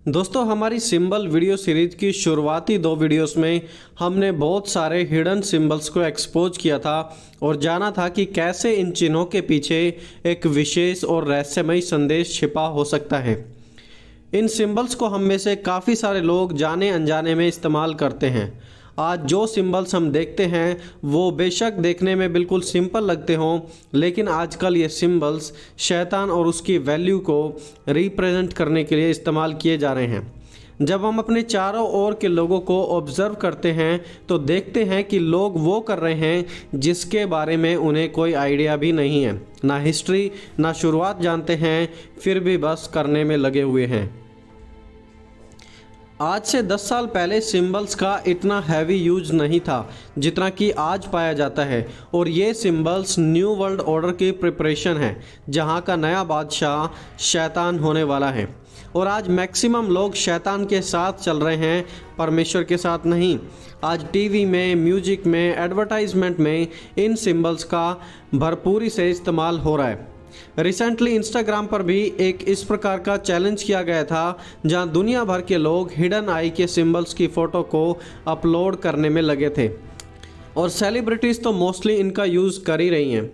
दोस्तों, हमारी symbol video series की शुरुआती 2 वीडियोस में हमने बहुत सारे हिडन सिंबल्स को एक्सपोज किया था और जाना था कि कैसे इन चिन्हों के पीछे एक विशेष और रहस्यमय संदेश छिपा हो सकता है। इन सिंबल्स को हम में से काफ़ी सारे लोग जाने अनजाने में इस्तेमाल करते हैं। आज जो सिंबल्स हम देखते हैं वो बेशक देखने में बिल्कुल सिंपल लगते हों, लेकिन आजकल ये सिंबल्स शैतान और उसकी वैल्यू को रिप्रेजेंट करने के लिए इस्तेमाल किए जा रहे हैं। जब हम अपने चारों ओर के लोगों को ऑब्जर्व करते हैं तो देखते हैं कि लोग वो कर रहे हैं जिसके बारे में उन्हें कोई आइडिया भी नहीं है, ना हिस्ट्री ना शुरुआत जानते हैं, फिर भी बस करने में लगे हुए हैं। आज से 10 साल पहले सिंबल्स का इतना हैवी यूज नहीं था जितना कि आज पाया जाता है, और ये सिंबल्स न्यू वर्ल्ड ऑर्डर की प्रिपरेशन है, जहां का नया बादशाह शैतान होने वाला है। और आज मैक्सिमम लोग शैतान के साथ चल रहे हैं, परमेश्वर के साथ नहीं। आज टीवी में, म्यूजिक में, एडवर्टाइजमेंट में इन सिंबल्स का भरपूरी से इस्तेमाल हो रहा है। रिसेंटली इंस्टाग्राम पर भी एक इस प्रकार का चैलेंज किया गया था जहां दुनिया भर के लोग हिडन आई के सिंबल्स की फ़ोटो को अपलोड करने में लगे थे, और सेलिब्रिटीज़ तो मोस्टली इनका यूज़ कर ही रही हैं।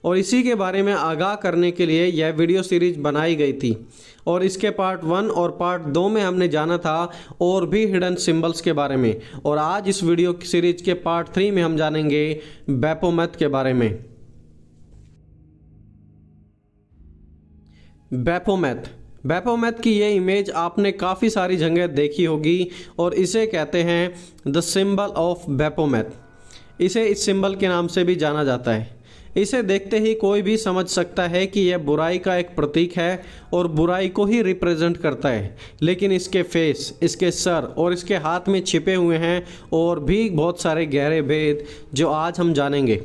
और इसी के बारे में आगाह करने के लिए यह वीडियो सीरीज बनाई गई थी, और इसके पार्ट 1 और पार्ट 2 में हमने जाना था और भी हिडन सिंबल्स के बारे में, और आज इस वीडियो सीरीज के पार्ट 3 में हम जानेंगे बैपोमेट के बारे में। बैपोमेट की ये इमेज आपने काफ़ी सारी जगह देखी होगी, और इसे कहते हैं द सिंबल ऑफ बैपोमेट। इसे इस सिंबल के नाम से भी जाना जाता है। इसे देखते ही कोई भी समझ सकता है कि यह बुराई का एक प्रतीक है और बुराई को ही रिप्रेजेंट करता है, लेकिन इसके फेस, इसके सर और इसके हाथ में छिपे हुए हैं और भी बहुत सारे गहरे भेद जो आज हम जानेंगे।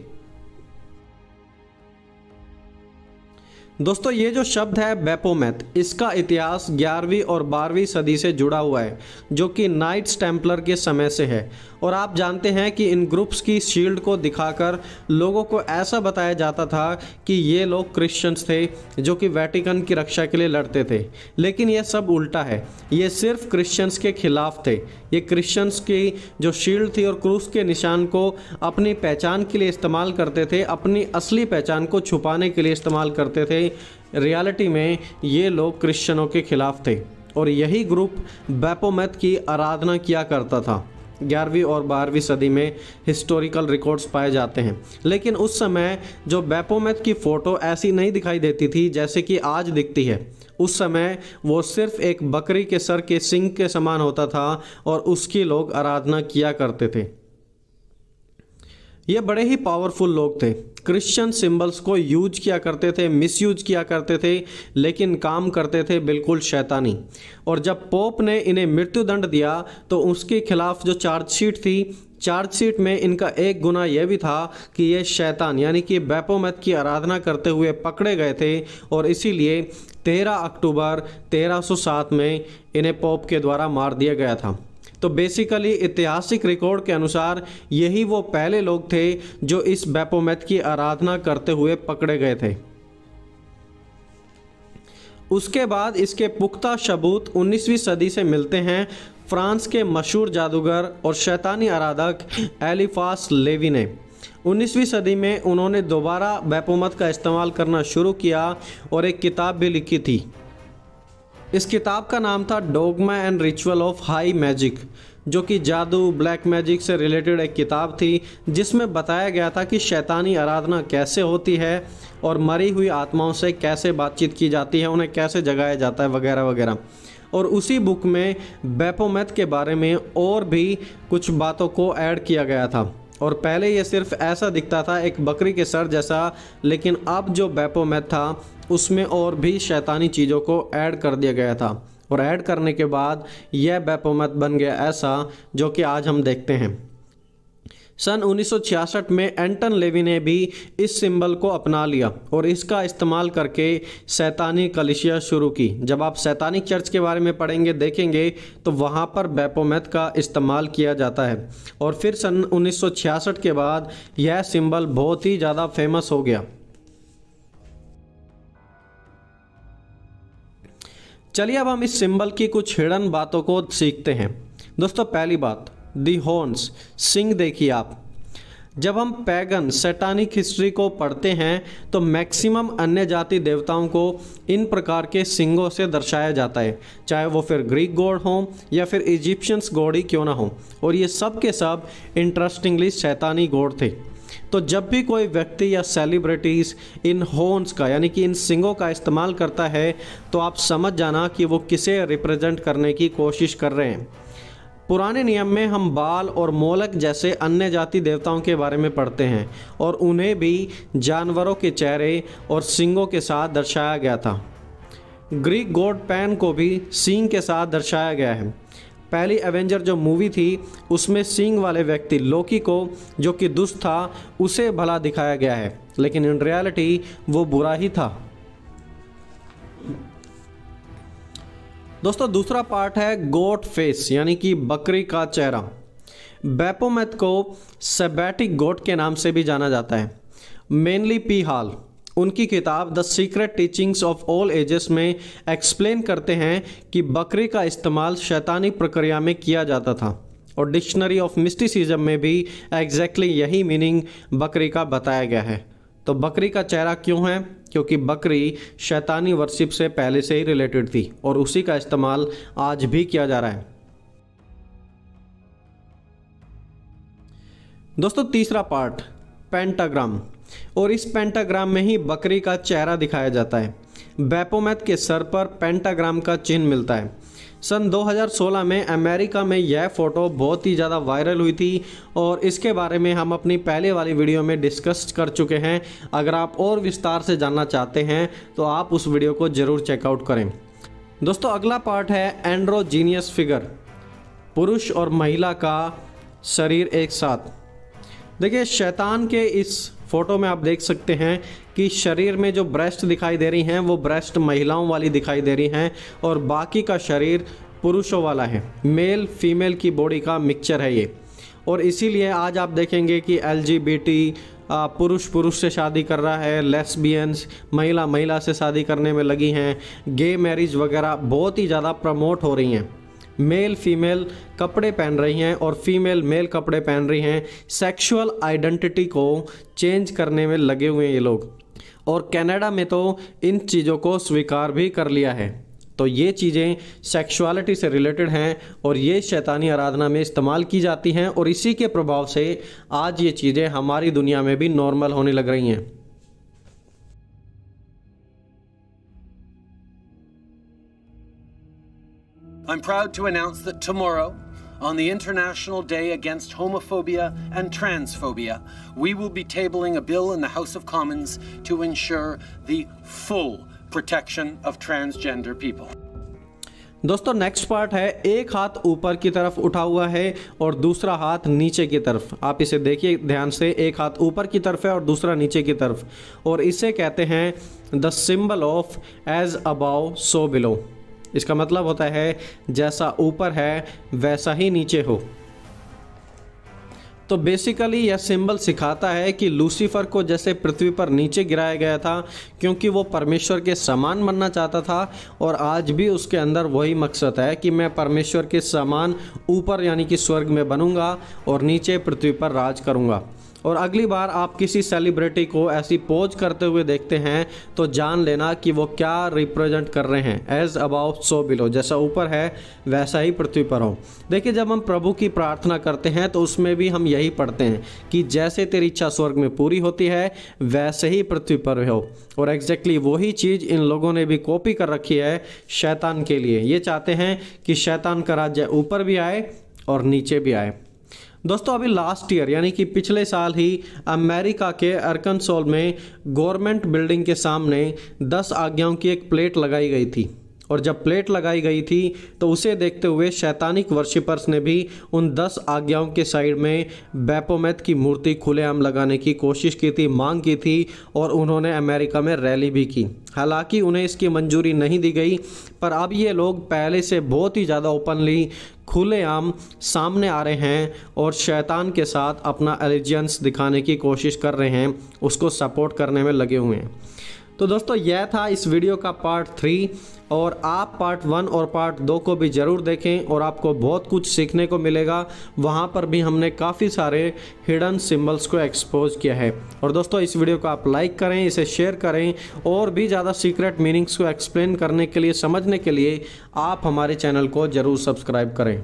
दोस्तों, ये जो शब्द है बैपोमेट, इसका इतिहास 11वीं और 12वीं सदी से जुड़ा हुआ है, जो कि नाइट्स टेम्पलर के समय से है। और आप जानते हैं कि इन ग्रुप्स की शील्ड को दिखाकर लोगों को ऐसा बताया जाता था कि ये लोग क्रिश्चियंस थे जो कि वेटिकन की रक्षा के लिए लड़ते थे, लेकिन यह सब उल्टा है। ये सिर्फ क्रिश्चियंस के खिलाफ थे। ये क्रिश्चियंस की जो शील्ड थी और क्रूस के निशान को अपनी पहचान के लिए इस्तेमाल करते थे, अपनी असली पहचान को छुपाने के लिए इस्तेमाल करते थे। रियलिटी में ये लोग क्रिश्चियनों के खिलाफ थे, और यही ग्रुप बैपोमेट की आराधना किया करता था। 11वीं और 12वीं सदी में हिस्टोरिकल रिकॉर्ड्स पाए जाते हैं, लेकिन उस समय जो बैपोमेट की फ़ोटो ऐसी नहीं दिखाई देती थी जैसे कि आज दिखती है। उस समय वो सिर्फ एक बकरी के सर के सींग के समान होता था, और उसकी लोग आराधना किया करते थे। ये बड़े ही पावरफुल लोग थे। क्रिश्चियन सिंबल्स को यूज किया करते थे, मिसयूज किया करते थे, लेकिन काम करते थे बिल्कुल शैतानी। और जब पोप ने इन्हें मृत्युदंड दिया तो उसके खिलाफ जो चार्जशीट थी, चार्जशीट में इनका एक गुना यह भी था कि ये शैतान यानी कि बैपोमेट की आराधना करते हुए पकड़े गए थे, और इसीलिए 13 अक्टूबर 1307 में इन्हें पोप के द्वारा मार दिया गया था। तो बेसिकली ऐतिहासिक रिकॉर्ड के अनुसार यही वो पहले लोग थे जो इस बैपोमेट की आराधना करते हुए पकड़े गए थे। उसके बाद इसके पुख्ता सबूत 19वीं सदी से मिलते हैं फ्रांस के मशहूर जादूगर और शैतानी आराधक एलिफास लेवी ने। 19वीं सदी में उन्होंने दोबारा बैपोमेट का इस्तेमाल करना शुरू किया और एक किताब भी लिखी थी। इस किताब का नाम था dogma and ritual of high magic, जो कि जादू, ब्लैक मैजिक से रिलेटेड एक किताब थी, जिसमें बताया गया था कि शैतानी आराधना कैसे होती है और मरी हुई आत्माओं से कैसे बातचीत की जाती है, उन्हें कैसे जगाया जाता है, वगैरह वगैरह। और उसी बुक में बैपोमेट के बारे में और भी कुछ बातों को ऐड किया गया था। और पहले ये सिर्फ ऐसा दिखता था, एक बकरी के सर जैसा, लेकिन अब जो बैपोमेट था उसमें और भी शैतानी चीज़ों को ऐड कर दिया गया था, और ऐड करने के बाद यह बैपोमेट बन गया ऐसा जो कि आज हम देखते हैं। सन 1966 में एंटन लेवी ने भी इस सिंबल को अपना लिया और इसका इस्तेमाल करके शैतानी कलीसिया शुरू की। जब आप शैतानिक चर्च के बारे में पढ़ेंगे, देखेंगे, तो वहाँ पर बैपोमेट का इस्तेमाल किया जाता है। और फिर सन 1966 के बाद यह सिंबल बहुत ही ज़्यादा फेमस हो गया। चलिए अब हम इस सिंबल की कुछ हिडन बातों को सीखते हैं। दोस्तों पहली बात, दी हॉर्न्स, सिंग देखिए आप। जब हम पैगन सैटानिक हिस्ट्री को पढ़ते हैं तो मैक्सिमम अन्य जाति देवताओं को इन प्रकार के सिंगों से दर्शाया जाता है, चाहे वो फिर ग्रीक गॉड हों या फिर इजिप्शियंस गॉड ही क्यों ना हो, और ये सब के सब इंटरेस्टिंगली शैतानी गॉड थे। तो जब भी कोई व्यक्ति या सेलिब्रिटीज़ इन हॉर्न्स का यानी कि इन सिंगों का इस्तेमाल करता है तो आप समझ जाना कि वो किसे रिप्रेजेंट करने की कोशिश कर रहे हैं। पुराने नियम में हम बाल और मोलक जैसे अन्य जाति देवताओं के बारे में पढ़ते हैं और उन्हें भी जानवरों के चेहरे और सींगों के साथ दर्शाया गया था। ग्रीक गॉड पैन को भी सींग के साथ दर्शाया गया है। पहली एवेंजर जो मूवी थी उसमें सींग वाले व्यक्ति लोकी को, जो कि दुष्ट था, उसे भला दिखाया गया है, लेकिन इन रियलिटी वो बुरा ही था। दोस्तों दूसरा पार्ट है गोट फेस यानी कि बकरी का चेहरा। बैपोमेट को सेबैटिक गोट के नाम से भी जाना जाता है। मेनली पी हॉल उनकी किताब the secret teachings of all ages में एक्सप्लेन करते हैं कि बकरी का इस्तेमाल शैतानी प्रक्रिया में किया जाता था, और डिक्शनरी ऑफ मिस्टिसिज्म में भी एग्जैक्टली यही मीनिंग बकरी का बताया गया है। तो बकरी का चेहरा क्यों है? क्योंकि बकरी शैतानी वर्शिप से पहले से ही रिलेटेड थी और उसी का इस्तेमाल आज भी किया जा रहा है। दोस्तों तीसरा पार्ट पेंटाग्राम, और इस पेंटाग्राम में ही बकरी का चेहरा दिखाया जाता है। बैपोमेट के सर पर पेंटाग्राम का चिन्ह मिलता है। सन 2016 में अमेरिका में यह फ़ोटो बहुत ही ज़्यादा वायरल हुई थी और इसके बारे में हम अपनी पहले वाली वीडियो में डिस्कस कर चुके हैं। अगर आप और विस्तार से जानना चाहते हैं तो आप उस वीडियो को ज़रूर चेकआउट करें। दोस्तों अगला पार्ट है एंड्रोजीनियस फिगर, पुरुष और महिला का शरीर एक साथ। देखिए शैतान के इस फोटो में आप देख सकते हैं कि शरीर में जो ब्रेस्ट दिखाई दे रही हैं वो ब्रेस्ट महिलाओं वाली दिखाई दे रही हैं और बाकी का शरीर पुरुषों वाला है। मेल फीमेल की बॉडी का मिक्सचर है ये, और इसीलिए आज आप देखेंगे कि LGBT पुरुष पुरुष से शादी कर रहा है, लेस्बियंस महिला महिला से शादी करने में लगी हैं, गे मैरिज वगैरह बहुत ही ज़्यादा प्रमोट हो रही हैं। मेल फीमेल कपड़े पहन रही हैं और फीमेल मेल कपड़े पहन रही हैं। सेक्सुअल आइडेंटिटी को चेंज करने में लगे हुए हैं ये लोग, और कनाडा में तो इन चीज़ों को स्वीकार भी कर लिया है। तो ये चीज़ें सेक्सुअलिटी से रिलेटेड हैं और ये शैतानी आराधना में इस्तेमाल की जाती हैं, और इसी के प्रभाव से आज ये चीज़ें हमारी दुनिया में भी नॉर्मल होने लग रही हैं। I'm proud to announce that tomorrow, on the International Day Against Homophobia and Transphobia, we will be tabling a bill in the House of Commons to ensure the full protection of transgender people. दोस्तों next part है, एक हाथ ऊपर की तरफ उठा हुआ है और दूसरा हाथ नीचे की तरफ। आप इसे देखिए ध्यान से, एक हाथ ऊपर की तरफ है और दूसरा नीचे की तरफ, और इसे कहते हैं the symbol of as above so below. इसका मतलब होता है जैसा ऊपर है वैसा ही नीचे हो। तो बेसिकली यह सिंबल सिखाता है कि लूसीफर को जैसे पृथ्वी पर नीचे गिराया गया था क्योंकि वो परमेश्वर के समान बनना चाहता था, और आज भी उसके अंदर वही मकसद है कि मैं परमेश्वर के समान ऊपर यानी कि स्वर्ग में बनूंगा और नीचे पृथ्वी पर राज करूंगा। और अगली बार आप किसी सेलिब्रिटी को ऐसी पोज करते हुए देखते हैं तो जान लेना कि वो क्या रिप्रेजेंट कर रहे हैं, एज अबाउ सो बिलो, जैसा ऊपर है वैसा ही पृथ्वी पर हो। देखिए जब हम प्रभु की प्रार्थना करते हैं तो उसमें भी हम यही पढ़ते हैं कि जैसे तेरी इच्छा स्वर्ग में पूरी होती है वैसे ही पृथ्वी पर हो, और एग्जैक्टली वही चीज़ इन लोगों ने भी कॉपी कर रखी है शैतान के लिए। ये चाहते हैं कि शैतान का राज्य ऊपर भी आए और नीचे भी आए। दोस्तों अभी लास्ट ईयर यानी कि पिछले साल ही अमेरिका के अर्कनसोल में गवर्नमेंट बिल्डिंग के सामने 10 आज्ञाओं की एक प्लेट लगाई गई थी, और जब प्लेट लगाई गई थी तो उसे देखते हुए शैतानिक वर्शिपर्स ने भी उन 10 आज्ञाओं के साइड में बैपोमेट की मूर्ति खुलेआम लगाने की कोशिश की थी, मांग की थी, और उन्होंने अमेरिका में रैली भी की। हालांकि उन्हें इसकी मंजूरी नहीं दी गई, पर अब ये लोग पहले से बहुत ही ज़्यादा ओपनली खुलेआम सामने आ रहे हैं और शैतान के साथ अपना एलिजियंस दिखाने की कोशिश कर रहे हैं, उसको सपोर्ट करने में लगे हुए हैं। तो दोस्तों यह था इस वीडियो का पार्ट 3 और आप पार्ट 1 और पार्ट 2 को भी ज़रूर देखें और आपको बहुत कुछ सीखने को मिलेगा। वहाँ पर भी हमने काफ़ी सारे हिडन सिंबल्स को एक्सपोज किया है। और दोस्तों इस वीडियो को आप लाइक करें, इसे शेयर करें और भी ज़्यादा सीक्रेट मीनिंग्स को एक्सप्लेन करने के लिए, समझने के लिए आप हमारे चैनल को ज़रूर सब्सक्राइब करें।